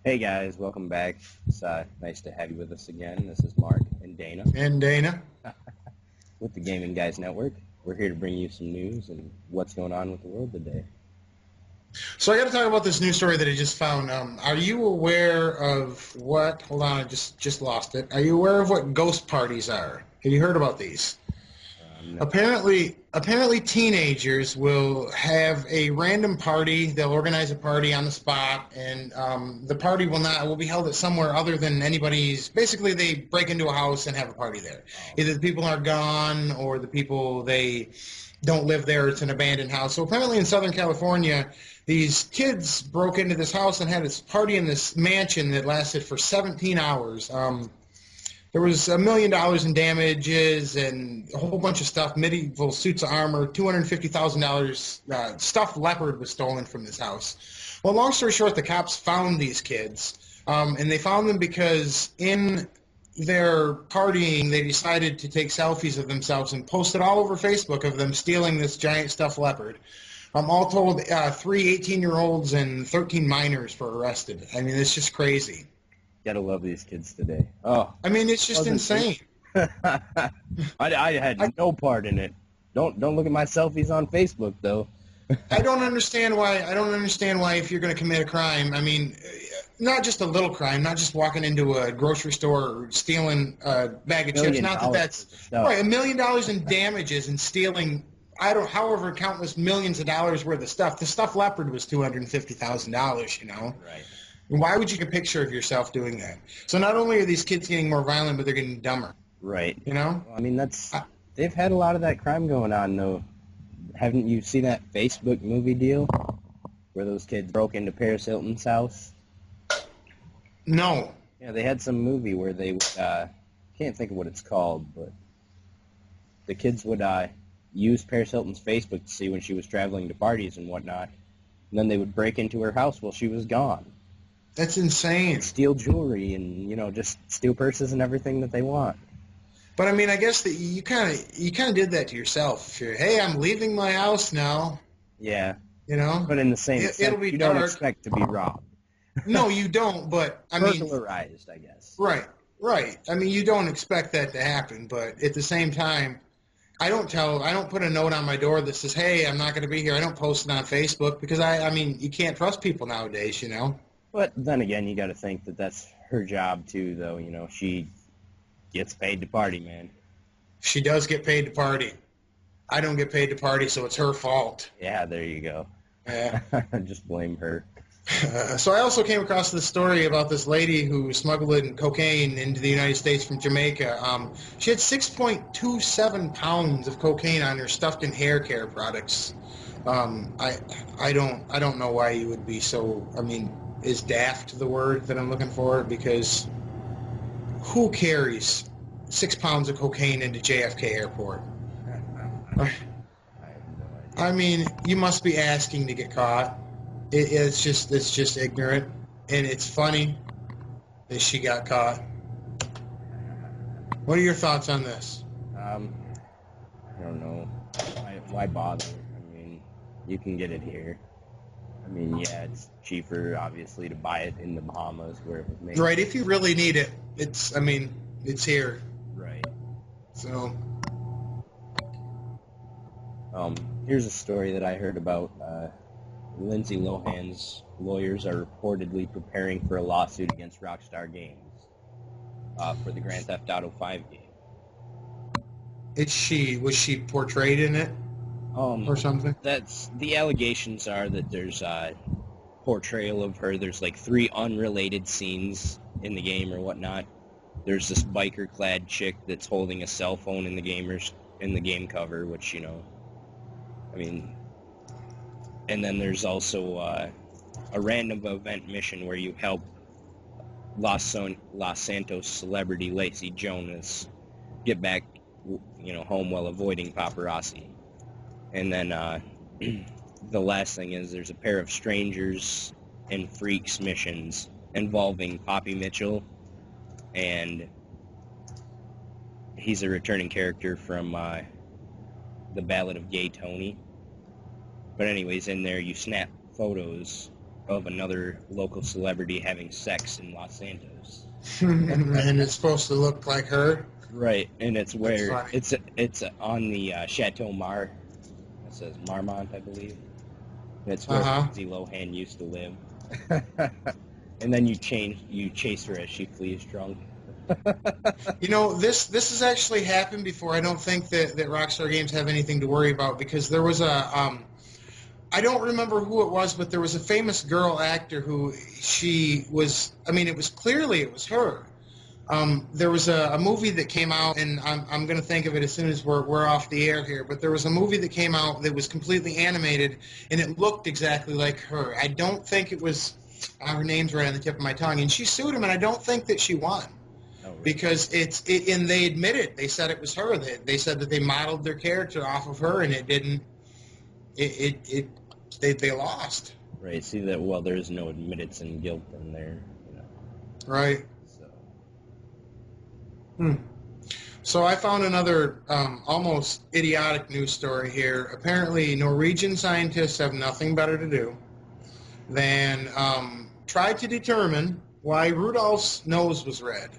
Hey guys, welcome back. It's nice to have you with us again. This is Mark and Dana And Dana. with the Gaming Guys Network. We're here to bring you some news and what's going on with the world today. So I got to talk about this news story that I just found. Are you aware of what? Hold on, I just lost it. Are you aware of what ghost parties are? Have you heard about these? No, Apparently, teenagers will have a random party. They'll organize a party on the spot, and the party will be held at somewhere other than anybody's. Basically, they break into a house and have a party there. oh, Either the people are gone or the people they don't live there. It's an abandoned house. So apparently, in Southern California, these kids broke into this house and had this party in this mansion that lasted for 17 hours. There was $1 million in damages and a whole bunch of stuff, medieval suits of armor, $250,000 stuffed leopard was stolen from this house. Well, long story short, the cops found these kids, and they found them because in their partying, they decided to take selfies of themselves and post it all over Facebook of them stealing this giant stuffed leopard. All told, three 18-year-olds and 13 minors were arrested. I mean, it's just crazy. gotta love these kids today. Oh, I mean, it's just wasn't me. insane. I had I, no part in it. Don't look at my selfies on Facebook though. I don't understand why. I don't understand why if you're going to commit a crime, I mean, not just a little crime, not just walking into a grocery store or stealing a bag of chips. Million Not that dollars that's worth of stuff. right. $1 million in damages and stealing. I don't, however countless millions of dollars worth of stuff. The stuffed leopard was $250,000. You know, Right. why would you take a picture of yourself doing that? So not only are these kids getting more violent, but they're getting dumber. Right. You know. Well, I mean they've had a lot of that crime going on though. Haven't you seen that Facebook movie deal where those kids broke into Paris Hilton's house? No. Yeah, they had some movie where they would, can't think of what it's called, but the kids would use Paris Hilton's Facebook to see when she was traveling to parties and whatnot, and then they would break into her house while she was gone, That's insane. steal jewelry and, just steal purses and everything that they want. But I mean, I guess that you kind of did that to yourself. If you're, hey, I'm leaving my house now. Yeah, You know, but in the same it'll sense, be you don't dark. expect to be robbed. No, you don't. But I mean, Burglarized, I guess. right, right. I mean, you don't expect that to happen. But at the same time, I don't put a note on my door that says, hey, I'm not going to be here. I don't post it on Facebook because I mean, you can't trust people nowadays. You know. But then again, you got to think that that's her job too, though. She gets paid to party, man. She does get paid to party. I don't get paid to party, so it's her fault. Yeah, there you go. Yeah. Just blame her. So I also came across this story about this lady who smuggled in cocaine into the United States from Jamaica. She had 6.27 pounds of cocaine on her stuffed in hair care products. I don't know why you would be so. I mean, is daft the word that I'm looking for? Because who carries 6 pounds of cocaine into JFK Airport? I have no I idea. mean, you must be asking to get caught. It's just ignorant, and it's funny that she got caught. What are your thoughts on this? Um, I don't know. Why bother? I mean, you can get it here. I mean, yeah, it's cheaper, obviously, to buy it in the Bahamas where it was made. Right, if you really need it, I mean, it's here. Right. So, Here's a story that I heard about. Lindsay Lohan's lawyers are reportedly preparing for a lawsuit against Rockstar Games for the Grand Theft Auto 5 game. was she portrayed in it or something? That's the allegations are that there's a portrayal of her. There's like 3 unrelated scenes in the game or whatnot. There's this biker-clad chick that's holding a cell phone in the game cover, which I mean. And then there's also a random event mission where you help Los Santos celebrity Lacey Jonas get back, home while avoiding paparazzi. And then the last thing is there's a pair of strangers and freaks missions involving Poppy Mitchell, and he's a returning character from The Ballad of Gay Tony. But anyways, in there you snap photos of another local celebrity having sex in Los Santos. And it's supposed to look like her. Right, and it's where That's it's on the Chateau Mar. It says Marmont, I believe. That's where Lindsay Lohan used to live. And then you chase her as she flees drunk. This has actually happened before. I don't think that Rockstar Games have anything to worry about, because there was a I don't remember who it was, but there was a famous girl actor who it was clearly it was her. There was a movie that came out, and I'm going to think of it as soon as we're off the air here, but there was a movie that came out that was completely animated, and it looked exactly like her. I don't think it was, her name's right on the tip of my tongue, and she sued him, and I don't think that she won. Oh, really? Because and they admitted, they said it was her. They said that they modeled their character off of her, and it didn't, they lost. Right, see that, well, there's no admittance and guilt in there. Right. So. So I found another almost idiotic news story here. Apparently, Norwegian scientists have nothing better to do than try to determine why Rudolph's nose was red.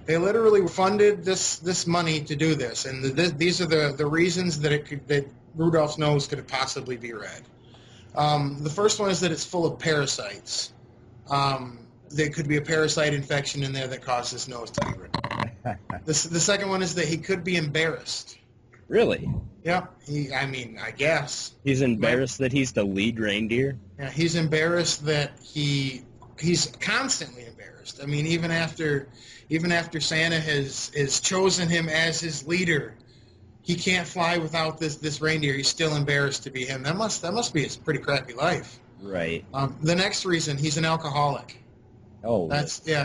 They literally funded this money to do this, and these are the reasons that Rudolph's nose could possibly be red. The first one is that it's full of parasites. There could be a parasite infection in there that causes his nose to be red. The second one is that he could be embarrassed. Really? Yeah, I guess. He's embarrassed that he's the lead reindeer? Yeah, he's embarrassed that he's constantly embarrassed. I mean, even after Santa has chosen him as his leader, he can't fly without this reindeer. He's still embarrassed to be him. That must be his pretty crappy life. Right. The next reason, he's an alcoholic. Oh.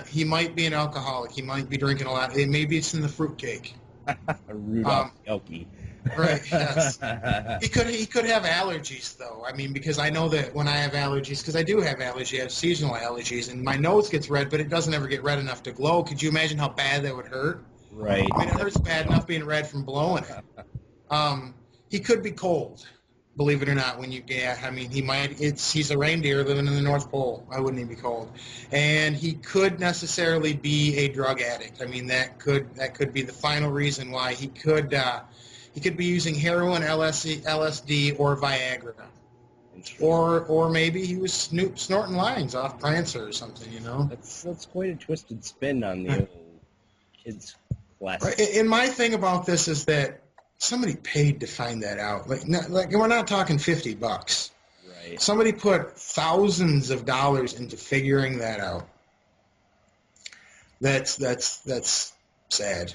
He might be an alcoholic. He might be drinking a lot. Maybe it's in the fruitcake. Rudolph Elky. Right, yes. He could have allergies, though. I mean, because I know that when I have allergies, because I do have allergies, I have seasonal allergies, and my nose gets red, but it doesn't ever get red enough to glow. Could you imagine how bad that would hurt? Right. I mean, it hurts bad enough being red from blowing it. He could be cold, believe it or not. He's a reindeer living in the North Pole. Why wouldn't he be cold? And he could necessarily be a drug addict. I mean, that could be the final reason why he could be using heroin, LSD, or Viagra. Or maybe he was snorting lines off Prancer or something, That's quite a twisted spin on the old kids' classic. Right. And my thing about this is that somebody paid to find that out. Like we're not talking $50. Right. Somebody put thousands of dollars into figuring that out. That's sad.